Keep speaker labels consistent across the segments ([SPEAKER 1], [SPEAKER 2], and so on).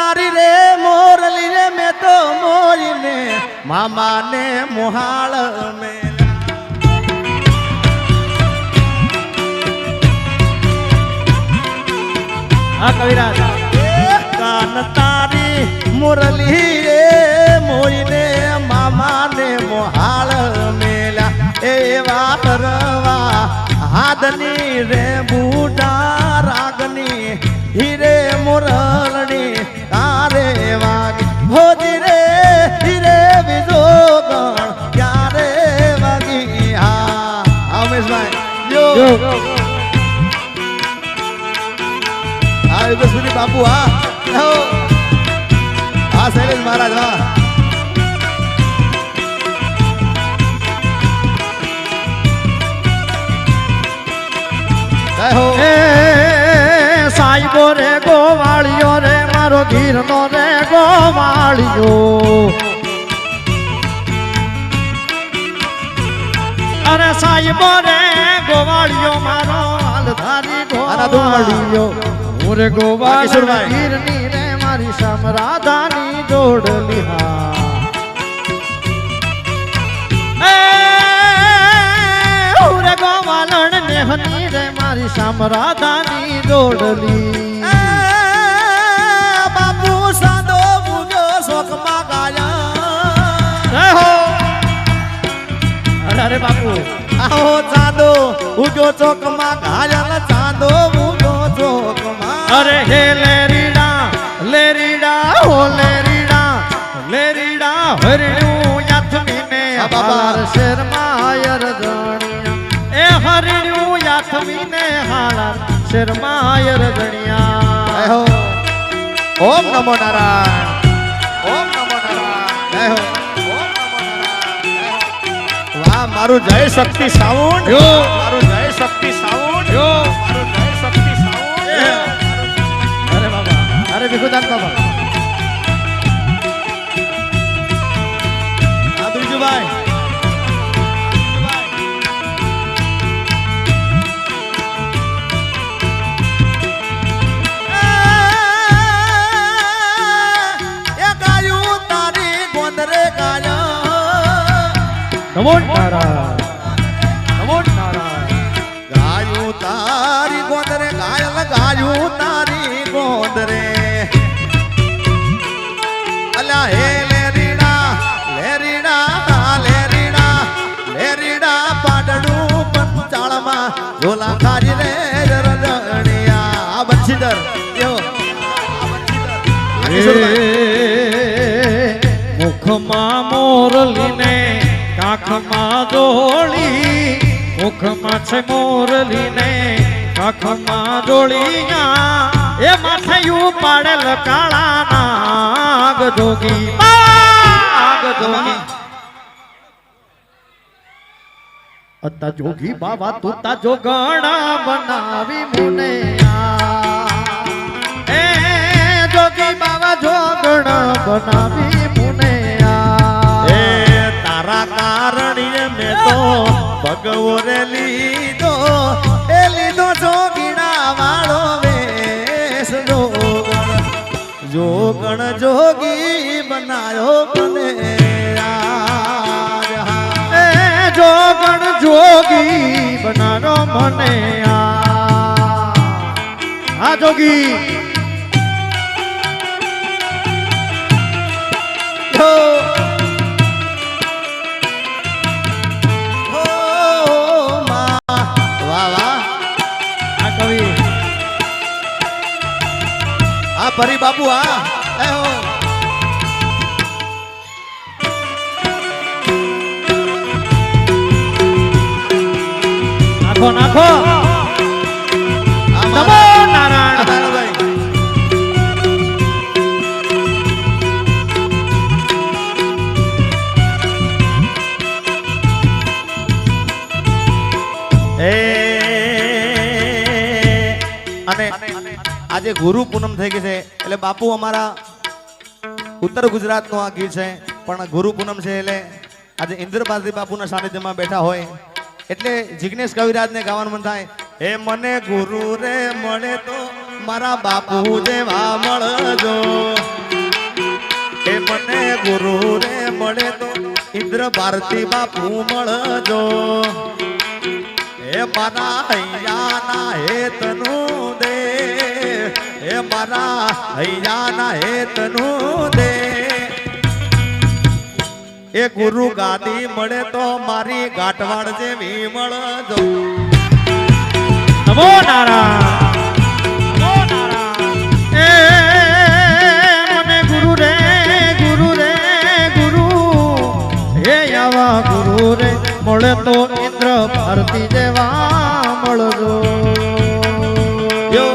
[SPEAKER 1] તારી રે મોરલી રે મેં તો મોરીને મામાને મોહાળ મેલા
[SPEAKER 2] હા કવિરાજ
[SPEAKER 1] કાન તારી મુરલી રે મોરીને મામાને મોહાળ મેલા એવા કરવા હાદની રે બુઢા રાગની હીરે મુરલની તારે વાગી હોજી રે હીરે બીજો ગણ ક્યારે વાગી હા ઉમેશભાઈ જો યુગેશ્વરી બાપુ હા શૈલેષ મહારાજ હા
[SPEAKER 2] સાહેબો રે ગોવાળિયો રે મારો ગીરનો રે ગોવાળિયો અરે સાહેબો રે ગોવાળિયો મારો હાલધારી ગોવાળિયો ઓરે ગોવાળ ગીરની રે મારી સમરાધાની જોડલી હા ઓરે ગોવાલણ નેહની રે મારી સમરાધાની જોડલી
[SPEAKER 1] બાપુ સાદો મુજો શોકમાં ગાયા
[SPEAKER 2] હો અરે બાપુ
[SPEAKER 1] આહો ચાંદો ઉજો ચોકમાં ઘાયલ ચાંદો ઉજો ચોકમાં
[SPEAKER 2] અરે હે લેરીડા હો લેરીડા હરણ્યું યાથમીને હાલાર શેરમાયર જણિયા એ હરણ્યું યાથમીને હાલાર શેરમાયર જણિયા
[SPEAKER 1] હો ઓમ નમો નારાયણ ઓમ નમો નારાયણ જય હો ઓમ નમો નારાયણ વાહ મારું જય શક્તિ સાઉન્ડ
[SPEAKER 2] યો
[SPEAKER 1] મારું જય શક્તિ સાઉન્ડ
[SPEAKER 2] યો
[SPEAKER 1] મારું જય શક્તિ સાઉન્ડ
[SPEAKER 2] અરે બાબા અરે ભીખુદાન બાબા
[SPEAKER 1] આ બીજુભાઈ એ ગાયું તારી ગોંદરે ગાયા
[SPEAKER 2] નમો નારાયણ
[SPEAKER 1] ગાયું તારી ગોંદરે ગાયલ ગાયું તારી ગોંદરે અલા હે લેરીડા પાડડું પંચાળમાં ઝોલા ખારી રે રજણિયા આ બંશીધર યો
[SPEAKER 2] મુખમાં મોરલીને કાખમાં દોળી મુખમાં છે મોરલીને કાખમાં દોળીયા એ માથયું પાડેલ કાળા નાગ જોગી અતા જોગી બાબા તું તા જોગણા બનાવી મુને એ જોગી બાબા જોગણા બનાવી મુને
[SPEAKER 1] એ તારા કારણીએ મેં તો ભગવો રે લીધો એ લીધો જોગીણા વાળો વેશ જોગણ જોગી બનાયો મને
[SPEAKER 2] જોગણ જોગી બનારો મને આ જોગી
[SPEAKER 1] પરી બાપુ આ
[SPEAKER 2] નાખો નાખો નમો નારાયણ
[SPEAKER 1] અને આજે ગુરુ પૂનમ થઈ ગઈ છે એટલે બાપુ અમારા ઉત્તર ગુજરાતનો આ ગીત છે પણ ગુરુ પૂનમ છે એટલે આજે ઇન્દ્રપાલજી બાપુના સાનિધ્યમાં બેઠા હોય એટલે જિગ્નેશ કવિરાજને ગાવાનું મન થાય હે મને ગુરુ રે મળે તો મારા બાપુ જેવા મળજો એ મને ગુરુ રે મળે તો ઇન્દ્ર ભારતી બાપુ મળજો એ મારા હૈયાના હેતનું દે એ મારા હૈયાના હેતનું દે એ ગુરુ ગાદી મળે તો મારી ગાંઠવાડ જેવી મળજો
[SPEAKER 2] નમો નારાયણ નમો નારાયણ એ મને ગુરુ રે ગુરુ રે ગુરુ હે આવા ગુરુ રે મળે તો ઇન્દ્ર ભારતી જેવા મળજો
[SPEAKER 1] યો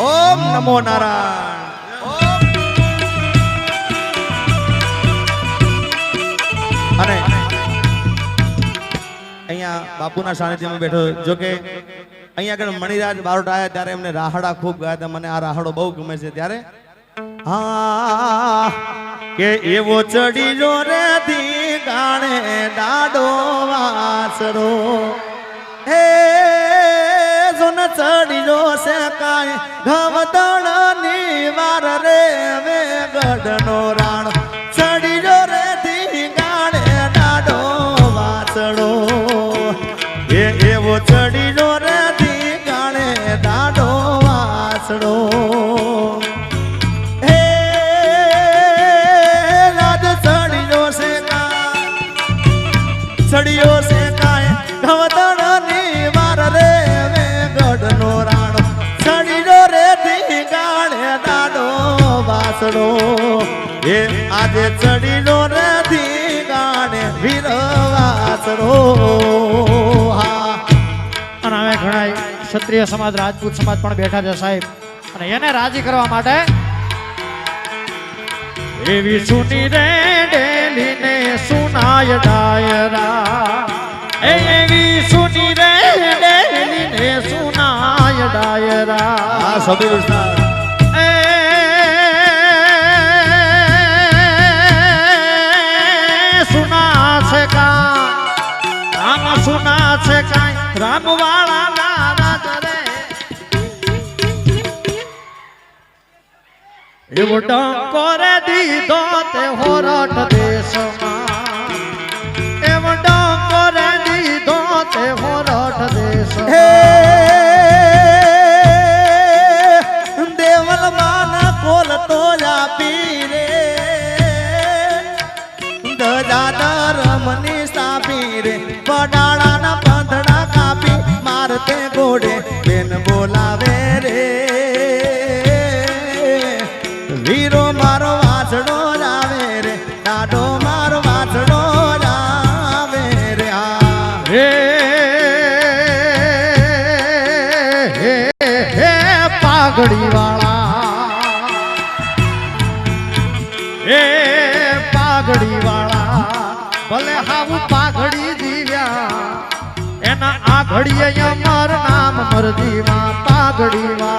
[SPEAKER 1] ઓમ નમો નારાયણ અને અહીંયા બાપુના સાનિધ્યમાં બેઠો જો કે અહીંયા આગળ મણિરાજ બારોટ આવ્યા ત્યારે એમને રાહડા ખૂબ ગાયા હતા મને આ રાહડો બહુ ગમે છે ત્યારે હા કે એવો ચડી જો રે ધી ગાણે ડાડો વાસડો હે જોન ચડી જો સે કાય ઘવતણ ની વાર રે વે ગઢનો રાણ ચડી જો રે ધી ગાણે ડાડો વાસડો એ એવો ચડી જો રે ધી ગાણે ડાડો વાસડો હે રાજ ચડી જો સે કાય ચડિયો સે કાય ઘવતણ ની વાર રે વે ગઢનો રાણો ચડીજો રે ધી ગાણે ડાડો વાસડો એ આજે ચડીજો રે ધી ગાણે વીર વાસડો હા
[SPEAKER 2] અને હવે ઘણા ક્ષત્રિય સમાજ રાજપૂત સમાજ પણ બેઠા છે સાહેબ અને એને રાજી કરવા માટે એવી સુની રે ડેલીને સુનાય ડાયરા એવી સુની રે ડેલીને સુનાય ડાયરા
[SPEAKER 1] હા સબીર ઉસ્તાદ
[SPEAKER 2] એ સુના છે કા રામ સુના છે કાંઈ રામ વાળા નારાજ રે એવો ડંકો રે દીધો તે હોરઠ દેશમાં એવો ડંકો રે દીધો તે હોરઠ દેશમાં
[SPEAKER 1] હે દેવલ માન કોલ તો આપી રે દજાદર મની સાપી રે પડાળાના પંથડા કાપી મારતે ઘોડે બેન બોલાવે રે વીરો મારો વાછડો જાવે રે ડાડો મારો વાછડો જાવે રે હા
[SPEAKER 2] હે હે હે પાઘડી વાળા હે પાઘડી વાળા ભલે હાવું પાઘડી જીવ્યા એના આ ઘડીએ અમર નામ મરજીમાં પાઘડી વાળા